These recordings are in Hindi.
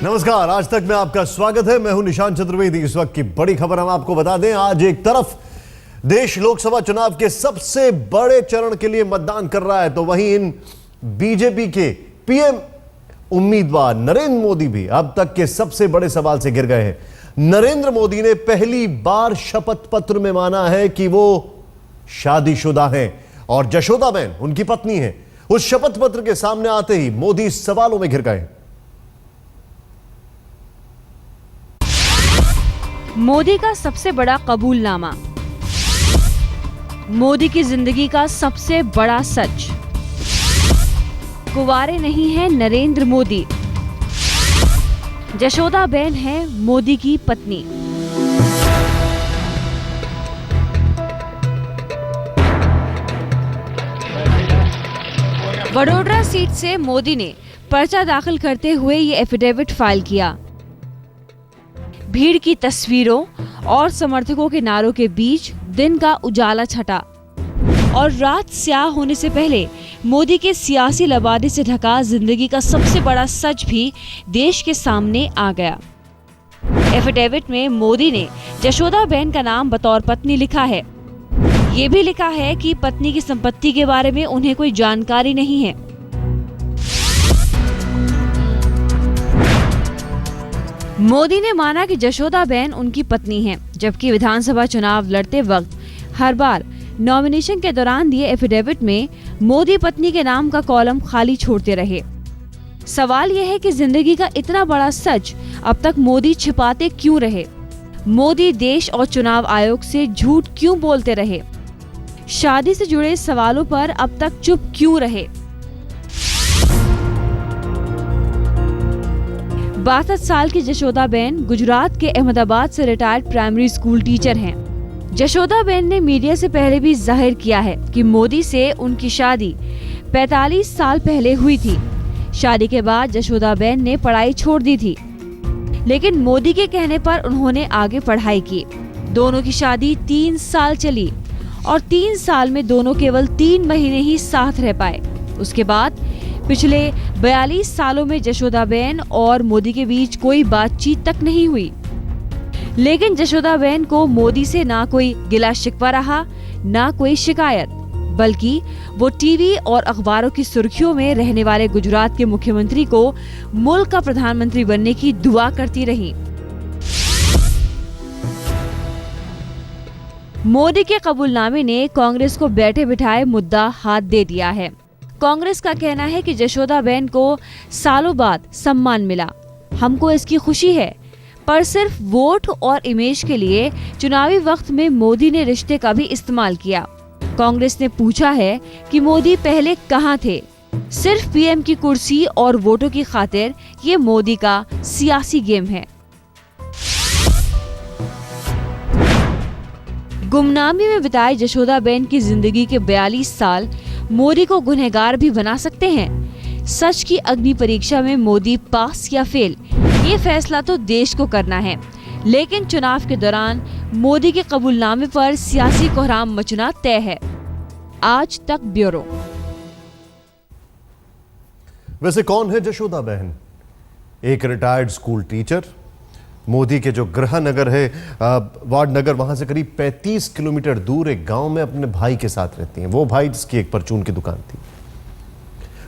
नमस्कार, आज तक में आपका स्वागत है। मैं हूं निशांत चतुर्वेदी। इस वक्त की बड़ी खबर हम आपको बता दें। आज एक तरफ देश लोकसभा चुनाव के सबसे बड़े चरण के लिए मतदान कर रहा है, तो वहीं इन बीजेपी के पीएम उम्मीदवार नरेंद्र मोदी भी अब तक के सबसे बड़े सवाल से घिर गए हैं। नरेंद्र मोदी ने पहली बार शपथ पत्र में माना है कि वो शादीशुदा हैं और जशोदाबेन उनकी पत्नी है। उस शपथ पत्र के सामने आते ही मोदी सवालों में घिर गए। मोदी का सबसे बड़ा कबूलनामा, मोदी की जिंदगी का सबसे बड़ा सच, कुंवारे नहीं हैं नरेंद्र मोदी, जशोदाबेन है मोदी की पत्नी। वडोदरा सीट से मोदी ने पर्चा दाखिल करते हुए ये एफिडेविट फाइल किया। भीड़ की तस्वीरों और समर्थकों के नारों के बीच दिन का उजाला छटा और रात स्याह होने से पहले मोदी के सियासी लबादे से ढका जिंदगी का सबसे बड़ा सच भी देश के सामने आ गया। एफिडेविट में मोदी ने जशोदाबेन का नाम बतौर पत्नी लिखा है। ये भी लिखा है कि पत्नी की संपत्ति के बारे में उन्हें कोई जानकारी नहीं है। मोदी ने माना कि जशोदाबेन उनकी पत्नी हैं, जबकि विधानसभा चुनाव लड़ते वक्त हर बार नॉमिनेशन के दौरान दिए एफिडेविट में मोदी पत्नी के नाम का कॉलम खाली छोड़ते रहे। सवाल यह है कि जिंदगी का इतना बड़ा सच अब तक मोदी छिपाते क्यों रहे? मोदी देश और चुनाव आयोग से झूठ क्यों बोलते रहे? शादी से जुड़े सवालों पर अब तक चुप क्यों रहे? 62 साल की जशोदाबेन गुजरात के अहमदाबाद से रिटायर्ड प्राइमरी स्कूल टीचर हैं। जशोदाबेन ने मीडिया से पहले भी जाहिर किया है कि मोदी से उनकी शादी 45 साल पहले हुई थी। शादी के बाद जशोदाबेन ने पढ़ाई छोड़ दी थी, लेकिन मोदी के कहने पर उन्होंने आगे पढ़ाई की। दोनों की शादी 3 साल चली और 3 साल में दोनों केवल 3 महीने ही साथ रह पाए। उसके बाद पिछले 42 सालों में जशोदाबेन और मोदी के बीच कोई बातचीत तक नहीं हुई। लेकिन जशोदाबेन को मोदी से ना कोई गिला शिकवा रहा, ना कोई शिकायत, बल्कि वो टीवी और अखबारों की सुर्खियों में रहने वाले गुजरात के मुख्यमंत्री को मुल्क का प्रधानमंत्री बनने की दुआ करती रही। मोदी के कबूलनामे ने कांग्रेस को बैठे बिठाए मुद्दा हाथ दे दिया है। कांग्रेस का कहना है कि जशोदाबेन को सालों बाद सम्मान मिला, हमको इसकी खुशी है, पर सिर्फ वोट और इमेज के लिए चुनावी वक्त में मोदी ने रिश्ते का भी इस्तेमाल किया। कांग्रेस ने पूछा है कि मोदी पहले कहां थे? सिर्फ पीएम की कुर्सी और वोटों की खातिर ये मोदी का सियासी गेम है। गुमनामी में बिताए जशोदाबेन की जिंदगी के 42 साल मोदी को गुनहगार भी बना सकते हैं। सच की अग्नि परीक्षा में मोदी पास या फेल, ये फैसला तो देश को करना है, लेकिन चुनाव के दौरान मोदी के कबूलनामे पर सियासी कोहराम मचना तय है। आज तक ब्यूरो। वैसे कौन है जशोदाबेन? एक रिटायर्ड स्कूल टीचर। मोदी के जो गृह नगर है, वार्ड नगर, वहां से करीब 35 किलोमीटर दूर एक गांव में अपने भाई के साथ रहती हैं। वो भाई जिसकी एक परचून की दुकान थी।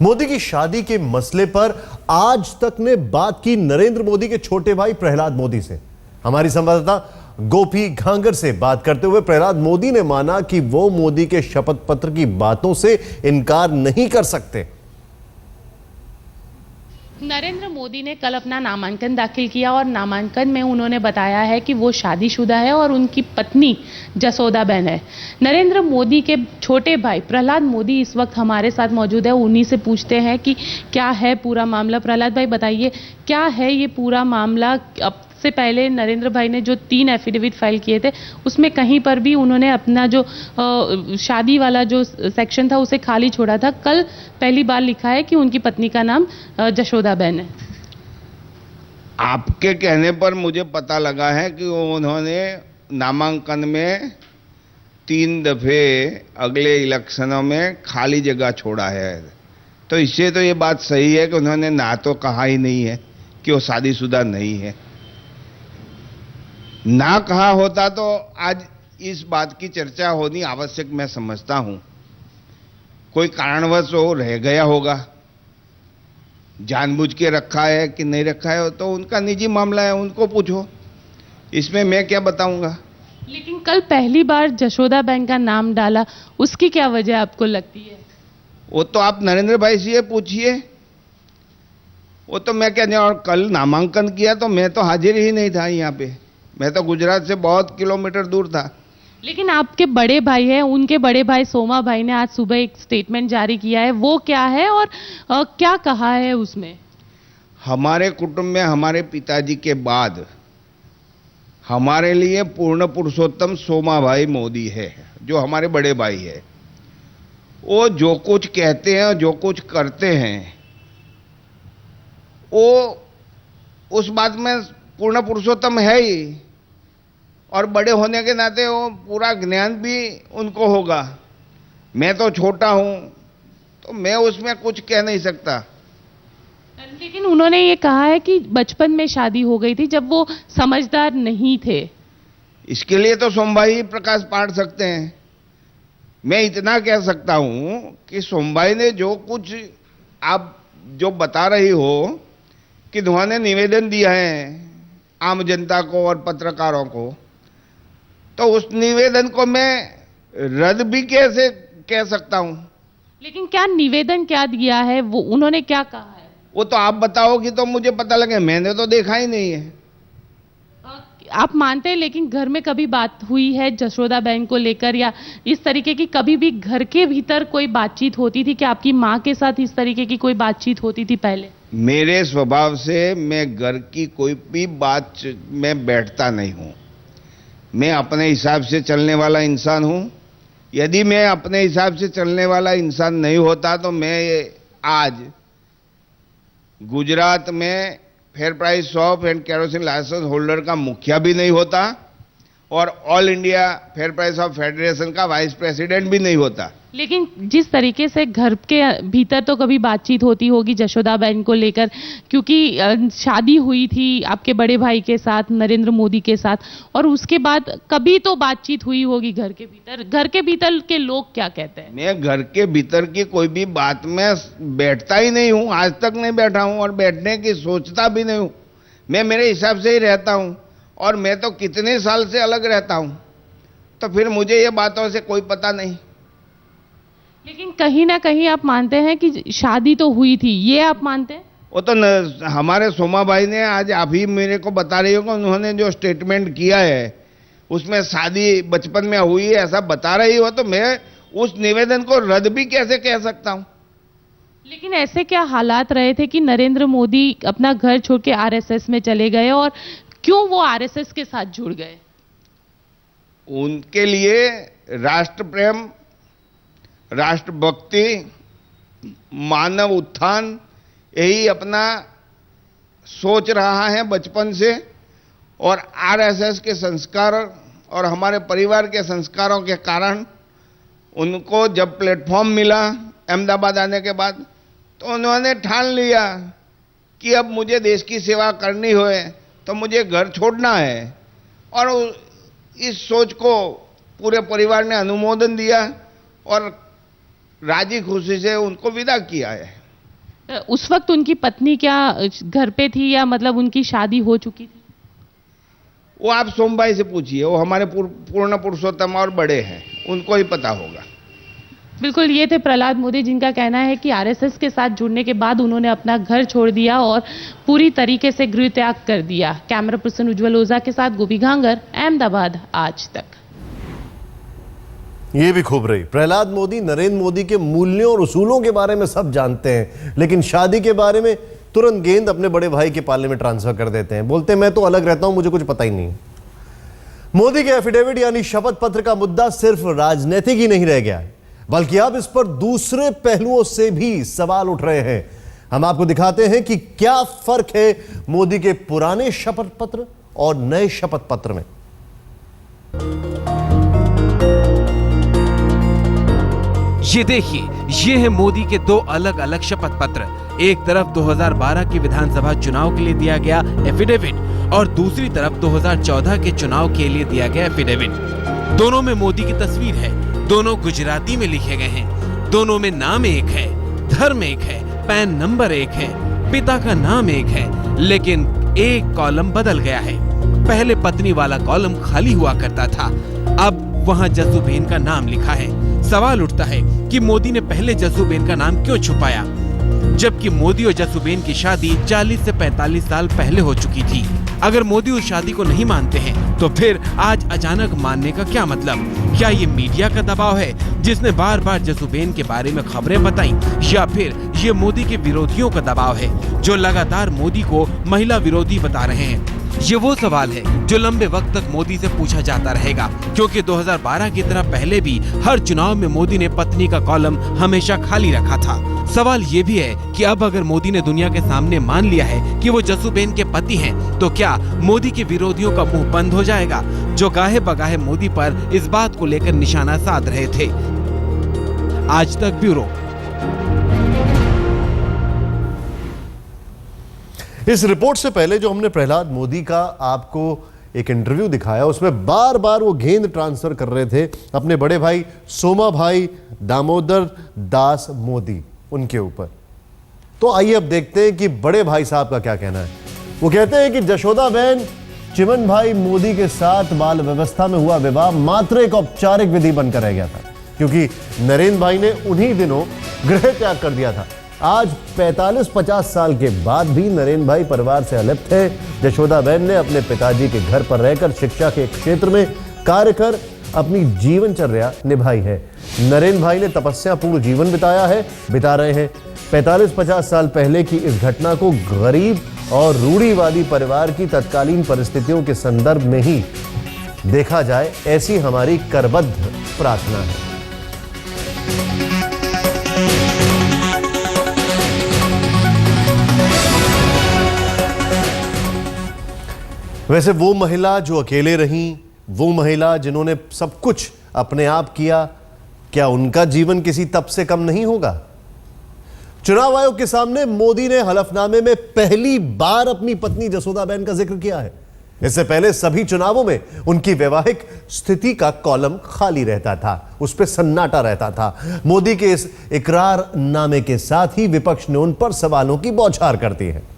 मोदी की शादी के मसले पर आज तक ने बात की नरेंद्र मोदी के छोटे भाई प्रहलाद मोदी से। हमारी संवाददाता गोपी घांगर से बात करते हुए प्रहलाद मोदी ने माना कि वो मोदी के शपथ पत्र की बातों से इनकार नहीं कर सकते। नरेंद्र मोदी ने कल अपना नामांकन दाखिल किया और नामांकन में उन्होंने बताया है कि वो शादीशुदा है और उनकी पत्नी जशोदाबेन है। नरेंद्र मोदी के छोटे भाई प्रहलाद मोदी इस वक्त हमारे साथ मौजूद है। उन्हीं से पूछते हैं कि क्या है पूरा मामला। प्रहलाद भाई बताइए, क्या है ये पूरा मामला? अब से पहले नरेंद्र भाई ने जो 3 एफिडेविट फाइल किए थे, उसमें कहीं पर भी उन्होंने अपना जो शादी वाला जो सेक्शन था उसे खाली छोड़ा था। कल पहली बार लिखा है कि उनकी पत्नी का नाम जशोदाबेन है। आपके कहने पर मुझे पता लगा है कि उन्होंने नामांकन में 3 दफे अगले इलेक्शनों में खाली जगह छोड़ा है। तो इससे तो ये बात सही है कि उन्होंने ना तो कहा ही नहीं है कि वो शादीशुदा नहीं है। ना कहा होता तो आज इस बात की चर्चा होनी आवश्यक मैं समझता हूं। कोई कारणवश वो रह गया होगा, जानबूझ के रखा है कि नहीं रखा है तो उनका निजी मामला है, उनको पूछो, इसमें मैं क्या बताऊंगा। लेकिन कल पहली बार जशोदाबेन का नाम डाला, उसकी क्या वजह आपको लगती है? वो तो आप नरेंद्र भाई से पूछिए, वो तो मैं क्या जाऊं। और कल नामांकन किया तो मैं तो हाजिर ही नहीं था यहाँ पे, मैं तो गुजरात से बहुत किलोमीटर दूर था। लेकिन आपके बड़े भाई हैं, उनके बड़े भाई सोमा भाई ने आज सुबह एक स्टेटमेंट जारी किया है, वो क्या है और क्या कहा है उसमें? हमारे कुटुंब में हमारे पिताजी के बाद हमारे लिए पूर्ण पुरुषोत्तम सोमा भाई मोदी है, जो हमारे बड़े भाई है। वो जो कुछ कहते हैं और जो कुछ करते हैं, वो उस बात में पूर्ण पुरुषोत्तम है ही, और बड़े होने के नाते वो पूरा ज्ञान भी उनको होगा। मैं तो छोटा हूं, तो मैं उसमें कुछ कह नहीं सकता। लेकिन उन्होंने ये कहा है कि बचपन में शादी हो गई थी, जब वो समझदार नहीं थे। इसके लिए तो सोमभाई प्रकाश पाठ सकते हैं। मैं इतना कह सकता हूं कि सोमभाई ने जो कुछ आप जो बता रही हो कि उन्होंने निवेदन दिया है आम जनता को और पत्रकारों को, तो उस निवेदन को मैं रद्द भी कैसे कह सकता हूं। लेकिन क्या निवेदन क्या दिया है, वो उन्होंने क्या कहा है? वो तो आप बताओगी तो मुझे पता लगे, मैंने तो देखा ही नहीं है। आप मानते हैं लेकिन घर में कभी बात हुई है जशोदाबेन को लेकर, या इस तरीके की कभी भी घर के भीतर कोई बातचीत होती थी कि आपकी मां के साथ इस तरीके की कोई बातचीत होती थी पहले? मेरे स्वभाव से मैं घर की कोई भी बात में बैठता नहीं हूं। मैं अपने हिसाब से चलने वाला इंसान हूं। यदि मैं अपने हिसाब से चलने वाला इंसान नहीं होता तो मैं आज गुजरात में fair price shop and kerosene licence holder का मुखिया भी नहीं होता, और all India fair price of federation का वाइस प्रेसिडेंट भी नहीं होता। लेकिन जिस तरीके से घर के भीतर तो कभी बातचीत होती होगी जशोदाबेन को लेकर, क्योंकि शादी हुई थी आपके बड़े भाई के साथ, नरेंद्र मोदी के साथ, और उसके बाद कभी तो बातचीत हुई होगी घर के भीतर। घर के भीतर के लोग क्या कहते हैं? मैं घर के भीतर की कोई भी बात में बैठता ही नहीं हूं, आज तक नहीं बैठा हूं और बैठने की सोचता भी नहीं हूं। मैं मेरे हिसाब से ही रहता हूं, और मैं तो कितने साल से अलग रहता हूं, तो फिर मुझे ये बातों से कोई पता नहीं। लेकिन कहीं ना कहीं आप मानते हैं कि शादी तो हुई थी, ये आप मानते हैं? वो तो हमारे सोमा भाई ने आज आप ही मेरे को बता रही हो कि उन्होंने जो स्टेटमेंट किया है उसमें शादी बचपन में हुई है ऐसा बता रही हो, तो मैं उस निवेदन को रद्द भी कैसे कह सकता हूं। लेकिन ऐसे क्या हालात रहे थे कि नरेंद्र मोदी अपना घर छोड़ के आरएसएस में चले गए, और क्यों वो आरएसएस के साथ जुड़ गए? उनके लिए राष्ट्र प्रेम, राष्ट्रभक्ति, मानव उत्थान यही अपना सोच रहा है बचपन से, और आरएसएस के संस्कार और हमारे परिवार के संस्कारों के कारण उनको जब प्लेटफॉर्म मिला अहमदाबाद आने के बाद, तो उन्होंने ठान लिया कि अब मुझे देश की सेवा करनी हो तो मुझे घर छोड़ना है, और इस सोच को पूरे परिवार ने अनुमोदन दिया और राजी खुशी से उनको विदा किया है। उस वक्त उनकी पत्नी क्या घर पे थी, या मतलब उनकी शादी हो चुकी थी? वो आप सोमभाई से पूछिए, वो हमारे पूर्ण पुरुषोत्तम और बड़े हैं, उनको ही पता होगा। बिल्कुल, ये थे प्रहलाद मोदी, जिनका कहना है कि आरएसएस के साथ जुड़ने के बाद उन्होंने अपना घर छोड़ दिया और पूरी तरीके से गृह त्याग कर दिया। कैमरा पर्सन उज्जवल ओझा के साथ गोपी घांगर, अहमदाबाद, आज तक। ये भी खूब रही। प्रहलाद मोदी नरेंद्र मोदी के मूल्यों और उसूलों के बारे में सब जानते हैं, लेकिन शादी के बारे में तुरंत गेंद अपने बड़े भाई के पाले में ट्रांसफर कर देते हैं। बोलते हैं मैं तो अलग रहता हूं, मुझे कुछ पता ही नहीं। मोदी के एफिडेविट यानी शपथ पत्र का मुद्दा सिर्फ राजनीतिक ही नहीं रह गया है, बल्कि अब इस पर दूसरे पहलुओं से भी सवाल उठ रहे हैं। हम आपको दिखाते हैं कि क्या फर्क है मोदी के पुराने शपथ पत्र और नए शपथ पत्र में। ये देखिए, ये है मोदी के दो अलग अलग शपथ पत्र। एक तरफ 2012 के विधानसभा चुनाव के लिए दिया गया एफिडेविट और दूसरी तरफ 2014 के चुनाव के लिए दिया गया एफिडेविट। दोनों में मोदी की तस्वीर है, दोनों गुजराती में लिखे गए हैं, दोनों में नाम एक है, धर्म एक है, पैन नंबर एक है, पिता का नाम एक है, लेकिन एक कॉलम बदल गया है। पहले पत्नी वाला कॉलम खाली हुआ करता था, अब वहाँ जसूबेन का नाम लिखा है। सवाल उठता है कि मोदी ने पहले जसूबेन का नाम क्यों छुपाया, जबकि मोदी और जसूबेन की शादी 40 से 45 साल पहले हो चुकी थी। अगर मोदी उस शादी को नहीं मानते हैं तो फिर आज अचानक मानने का क्या मतलब? क्या ये मीडिया का दबाव है जिसने बार बार जसूबेन के बारे में खबरें बताई, या फिर ये मोदी के विरोधियों का दबाव है जो लगातार मोदी को महिला विरोधी बता रहे हैं? ये वो सवाल है जो लंबे वक्त तक मोदी से पूछा जाता रहेगा, क्योंकि 2012 की तरह पहले भी हर चुनाव में मोदी ने पत्नी का कॉलम हमेशा खाली रखा था। सवाल ये भी है कि अब अगर मोदी ने दुनिया के सामने मान लिया है कि वो जसूबेन के पति हैं, तो क्या मोदी के विरोधियों का मुंह बंद हो जाएगा, जो गाहे बगाहे मोदी पर इस बात को लेकर निशाना साध रहे थे? आज तक ब्यूरो। इस रिपोर्ट से पहले जो हमने प्रहलाद मोदी का आपको एक इंटरव्यू दिखाया, उसमें बार बार वो गेंद ट्रांसफर कर रहे थे अपने बड़े भाई सोमा भाई दामोदर दास मोदी उनके ऊपर। तो आइए अब देखते हैं कि बड़े भाई साहब का क्या कहना है। वो कहते हैं कि जशोदा बहन चिमन भाई मोदी के साथ बाल व्यवस्था में हुआ विवाह मात्र एक औपचारिक विधि बनकर रह गया था, क्योंकि नरेंद्र भाई ने उन्हीं दिनों गृह त्याग कर दिया था। आज 45-50 साल के बाद भी नरेंद्र भाई परिवार से अलिप्त है। जशोदा बहन ने अपने पिताजी के घर पर रहकर शिक्षा के क्षेत्र में कार्य कर अपनी जीवनचर्या निभाई है। नरेंद्र भाई ने तपस्यापूर्ण जीवन बिता रहे हैं। 45-50 साल पहले की इस घटना को गरीब और रूढ़िवादी परिवार की तत्कालीन परिस्थितियों के संदर्भ में ही देखा जाए, ऐसी हमारी करबद्ध प्रार्थना है। वैसे वो महिला जो अकेले रहीं, वो महिला जिन्होंने सब कुछ अपने आप किया, क्या उनका जीवन किसी तप से कम नहीं होगा? चुनाव आयोग के सामने मोदी ने हलफनामे में पहली बार अपनी पत्नी जसोदा बहन का जिक्र किया है। इससे पहले सभी चुनावों में उनकी वैवाहिक स्थिति का कॉलम खाली रहता था, उस पर सन्नाटा रहता था। मोदी के इस इकरारनामे के साथ ही विपक्ष ने उन पर सवालों की बौछार कर दी है।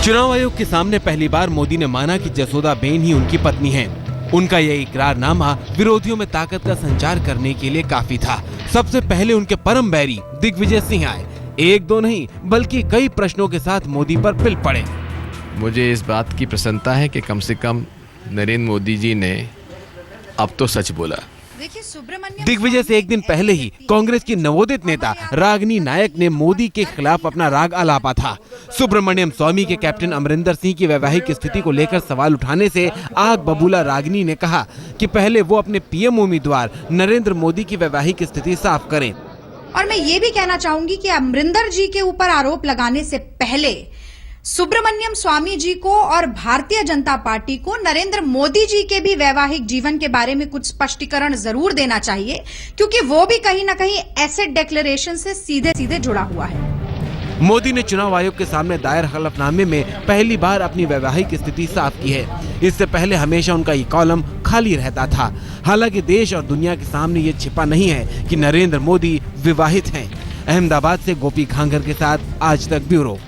चुनाव आयोग के सामने पहली बार मोदी ने माना कि जसोदा बेन ही उनकी पत्नी हैं। उनका यह इकरारनामा विरोधियों में ताकत का संचार करने के लिए काफी था। सबसे पहले उनके परम बैरी दिग्विजय सिंह आए, एक दो नहीं बल्कि कई प्रश्नों के साथ मोदी पर पिल पड़े। मुझे इस बात की प्रसन्नता है कि कम से कम नरेंद्र मोदी जी ने अब तो सच बोला। दिग्विजय से एक दिन पहले ही कांग्रेस की नवोदित नेता रागिनी नायक ने मोदी के खिलाफ अपना राग आलापा था। सुब्रमण्यम स्वामी के कैप्टन अमरिंदर सिंह की वैवाहिक स्थिति को लेकर सवाल उठाने से आग बबूला रागिनी ने कहा कि पहले वो अपने पीएम उम्मीदवार नरेंद्र मोदी की वैवाहिक स्थिति साफ करें। और मैं ये भी कहना चाहूंगी कि अमरिंदर जी के ऊपर आरोप लगाने से पहले सुब्रमण्यम स्वामी जी को और भारतीय जनता पार्टी को नरेंद्र मोदी जी के भी वैवाहिक जीवन के बारे में कुछ स्पष्टीकरण जरूर देना चाहिए, क्योंकि वो भी कहीं ना कहीं एसेट डिक्लेरेशन से सीधे सीधे जुड़ा हुआ है। मोदी ने चुनाव आयोग के सामने दायर हलफनामे में पहली बार अपनी वैवाहिक स्थिति साफ की है। इससे पहले हमेशा उनका ये कॉलम खाली रहता था। हालांकि देश और दुनिया के सामने ये छिपा नहीं है कि नरेंद्र मोदी विवाहित हैं। अहमदाबाद से गोपी घांगर के साथ आज तक ब्यूरो।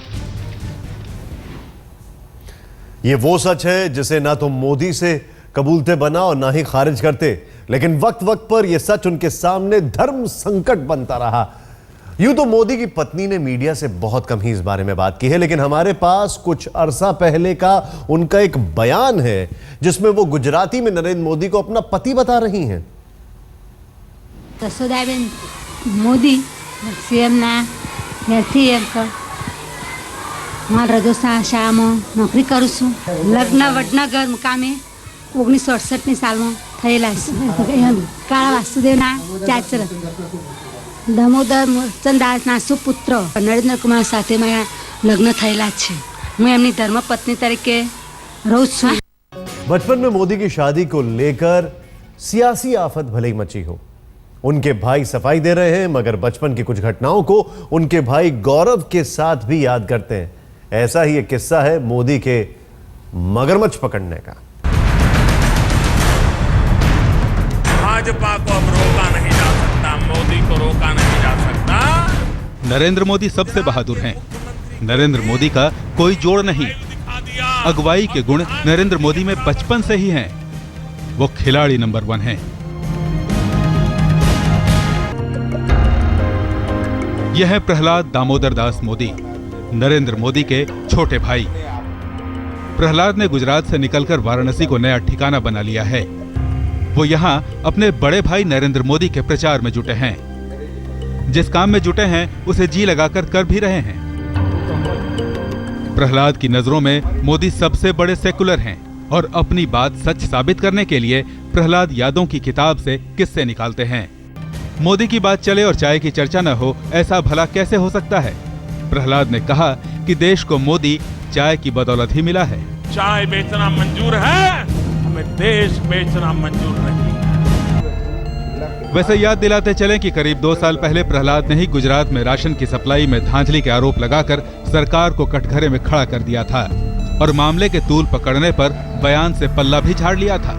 ये वो सच है जिसे ना तो मोदी से कबूलते बना और ना ही खारिज करते, लेकिन वक्त वक्त पर यह सच उनके सामने धर्म संकट बनता रहा। यूं तो मोदी की पत्नी ने मीडिया से बहुत कम ही इस बारे में बात की है, लेकिन हमारे पास कुछ अरसा पहले का उनका एक बयान है जिसमें वो गुजराती में नरेंद्र मोदी को अपना पति बता रही हैं। જશોદાબેન મોદી સીએમના ત્યારથી એક હું રજોસા શાળામાં નોકરી કરું છું। લગ્ન વડનગર મુકામે 1968ની સાલમાં થયેલા છે। કાળા વાસુદેવના ચાચર દામોદર મૂળચંદદાસના સુપુત્ર નરેન્દ્ર કુમાર સાથે મારા લગ્ન થયેલા છે। હું એમની ધર્મપત્ની તરીકે રહું છું। बचपन में मोदी की शादी को लेकर सियासी आफत भले ही मची हो, उनके भाई सफाई दे रहे हैं, मगर बचपन की कुछ घटनाओं को उनके भाई गौरव के साथ भी याद करते हैं। ऐसा ही एक किस्सा है मोदी के मगरमच्छ पकड़ने का। भाजपा को अब रोका नहीं जा सकता, मोदी को रोका नहीं जा सकता। नरेंद्र मोदी सबसे बहादुर हैं। नरेंद्र मोदी का कोई जोड़ नहीं। अगुवाई के गुण नरेंद्र मोदी में बचपन से ही हैं। वो खिलाड़ी नंबर 1 हैं। यह है प्रहलाद दामोदर दास मोदी, नरेंद्र मोदी के छोटे भाई। प्रहलाद ने गुजरात से निकलकर वाराणसी को नया ठिकाना बना लिया है। वो यहाँ अपने बड़े भाई नरेंद्र मोदी के प्रचार में जुटे हैं। जिस काम में जुटे हैं उसे जी लगाकर कर भी रहे हैं। प्रहलाद की नजरों में मोदी सबसे बड़े सेकुलर हैं और अपनी बात सच साबित करने के लिए प्रहलाद यादों की किताब से किस्से निकालते हैं। मोदी की बात चले और चाय की चर्चा न हो, ऐसा भला कैसे हो सकता है? प्रहलाद ने कहा कि देश को मोदी चाय की बदौलत ही मिला है। चाय बेचना मंजूर है, हमें देश बेचना मंजूर नहीं। वैसे याद दिलाते चलें कि करीब 2 साल पहले प्रहलाद ने ही गुजरात में राशन की सप्लाई में धांधली के आरोप लगाकर सरकार को कटघरे में खड़ा कर दिया था और मामले के तूल पकड़ने पर बयान से पल्ला भी झाड़ लिया था।